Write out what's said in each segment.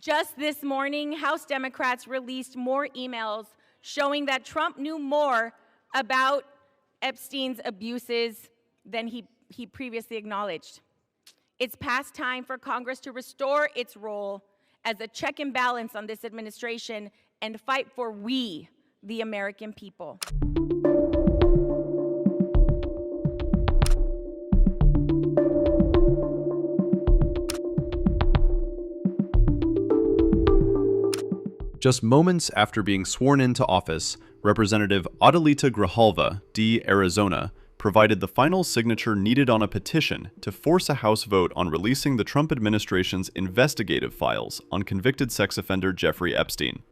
Just this morning, House Democrats released more emails showing that Trump knew more about Epstein's abuses than he previously acknowledged. It's past time for Congress to restore its role as a check and balance on this administration and fight for we, the American people. Just moments after being sworn into office, Representative Adelita Grijalva, D-Arizona, provided the final signature needed on a petition to force a House vote on releasing the Trump administration's investigative files on convicted sex offender Jeffrey Epstein.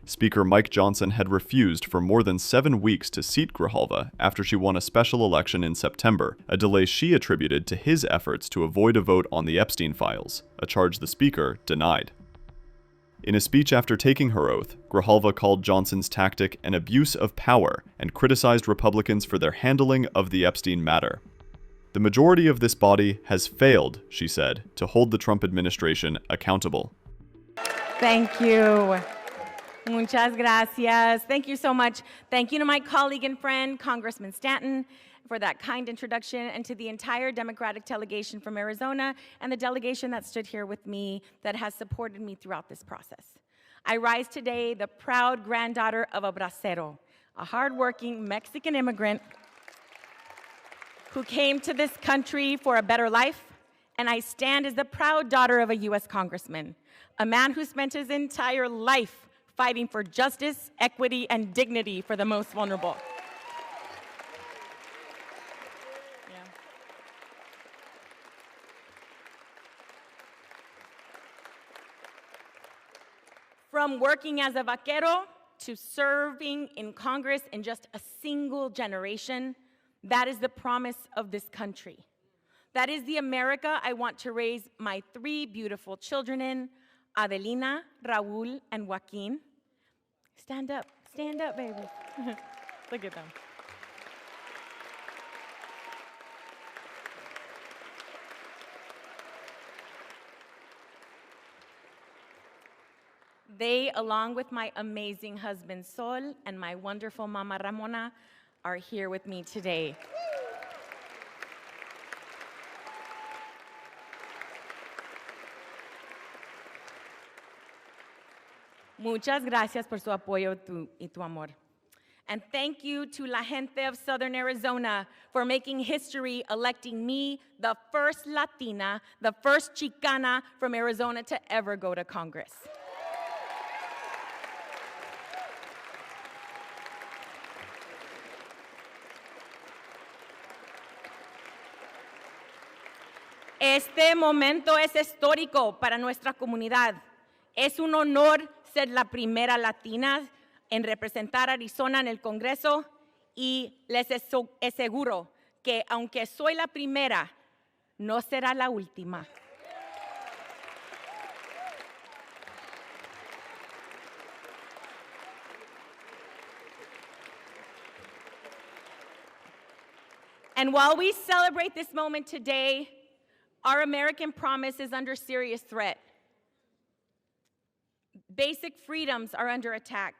Speaker Mike Johnson had refused for more than 7 weeks to seat Grijalva after she won a special election in September, a delay she attributed to his efforts to avoid a vote on the Epstein files, a charge the Speaker denied. In a speech after taking her oath, Grijalva called Johnson's tactic an abuse of power and criticized Republicans for their handling of the Epstein matter. The majority of this body has failed, she said, to hold the Trump administration accountable. Thank you. Muchas gracias. Thank you so much. Thank you to my colleague and friend, Congressman Stanton, for that kind introduction, and to the entire Democratic delegation from Arizona and the delegation that stood here with me that has supported me throughout this process. I rise today the proud granddaughter of a bracero, a hardworking Mexican immigrant who came to this country for a better life, and I stand as the proud daughter of a U.S. congressman, a man who spent his entire life fighting for justice, equity, and dignity for the most vulnerable. From working as a vaquero to serving in Congress in just a single generation, that is the promise of this country. That is the America I want to raise my 3 beautiful children in, Adelina, Raul, and Joaquin. Stand up, baby. Look at them. They, along with my amazing husband Sol and my wonderful mama Ramona, are here with me today. Muchas gracias por su apoyo y tu amor. And thank you to la gente of Southern Arizona for making history, electing me the first Latina, the first Chicana from Arizona to ever go to Congress. Este momento es histórico para nuestra comunidad. Es un honor ser la primera latina en representar a Arizona en el Congreso y les aseguro que aunque soy la primera, no será la última. And while we celebrate this moment today, our American promise is under serious threat. Basic freedoms are under attack.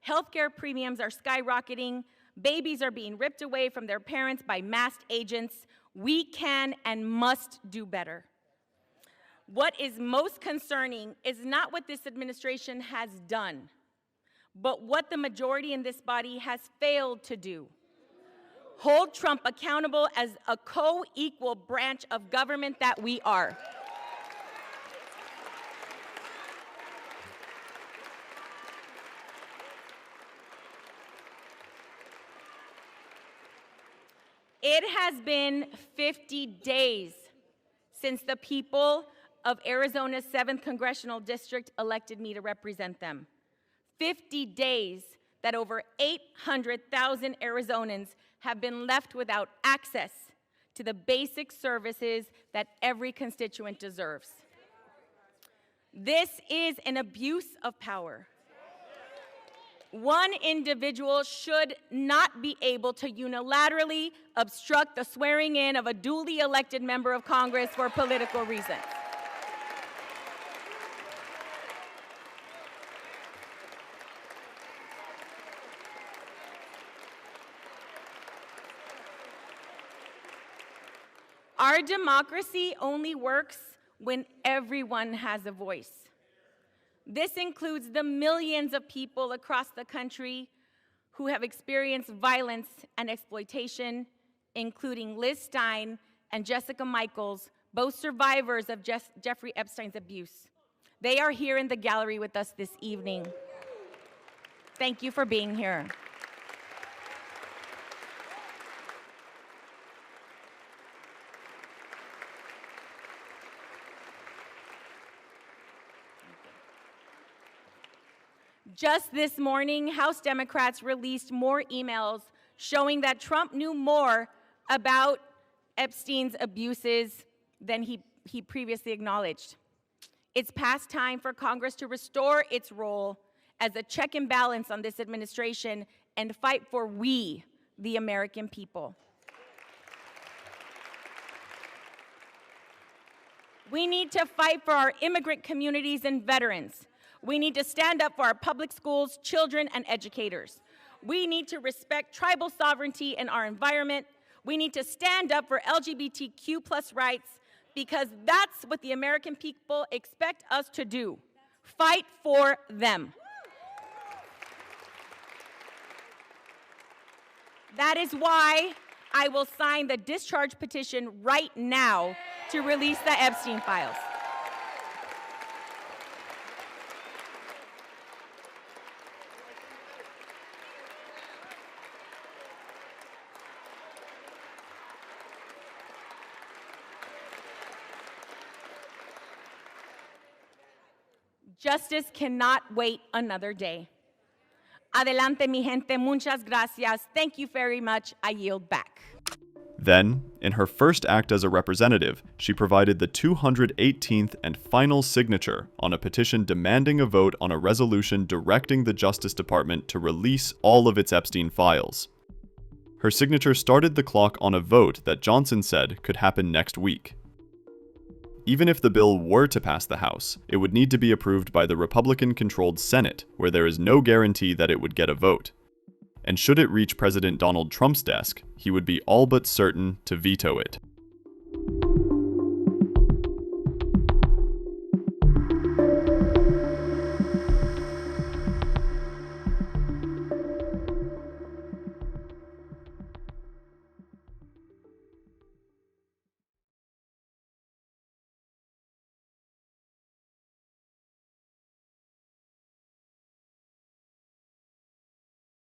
Healthcare premiums are skyrocketing. Babies are being ripped away from their parents by masked agents. We can and must do better. What is most concerning is not what this administration has done, but what the majority in this body has failed to do. Hold Trump accountable as a co-equal branch of government that we are. It has been 50 days since the people of Arizona's 7th Congressional District elected me to represent them. 50 days that over 800,000 Arizonans have been left without access to the basic services that every constituent deserves. This is an abuse of power. One individual should not be able to unilaterally obstruct the swearing in of a duly elected member of Congress for political reasons. Our democracy only works when everyone has a voice. This includes the millions of people across the country who have experienced violence and exploitation, including Liz Stein and Jessica Michaels, both survivors of Jeffrey Epstein's abuse. They are here in the gallery with us this evening. Thank you for being here. Just this morning, House Democrats released more emails showing that Trump knew more about Epstein's abuses than he previously acknowledged. It's past time for Congress to restore its role as a check and balance on this administration and fight for we, the American people. We need to fight for our immigrant communities and veterans. We need to stand up for our public schools, children, and educators. We need to respect tribal sovereignty in our environment. We need to stand up for LGBTQ+ rights, because that's what the American people expect us to do. Fight for them. That is why I will sign the discharge petition right now to release the Epstein files. Justice cannot wait another day. Adelante, mi gente. Muchas gracias. Thank you very much. I yield back. Then, in her first act as a representative, she provided the 218th and final signature on a petition demanding a vote on a resolution directing the Justice Department to release all of its Epstein files. Her signature started the clock on a vote that Johnson said could happen next week. Even if the bill were to pass the House, it would need to be approved by the Republican-controlled Senate, where there is no guarantee that it would get a vote. And should it reach President Donald Trump's desk, he would be all but certain to veto it.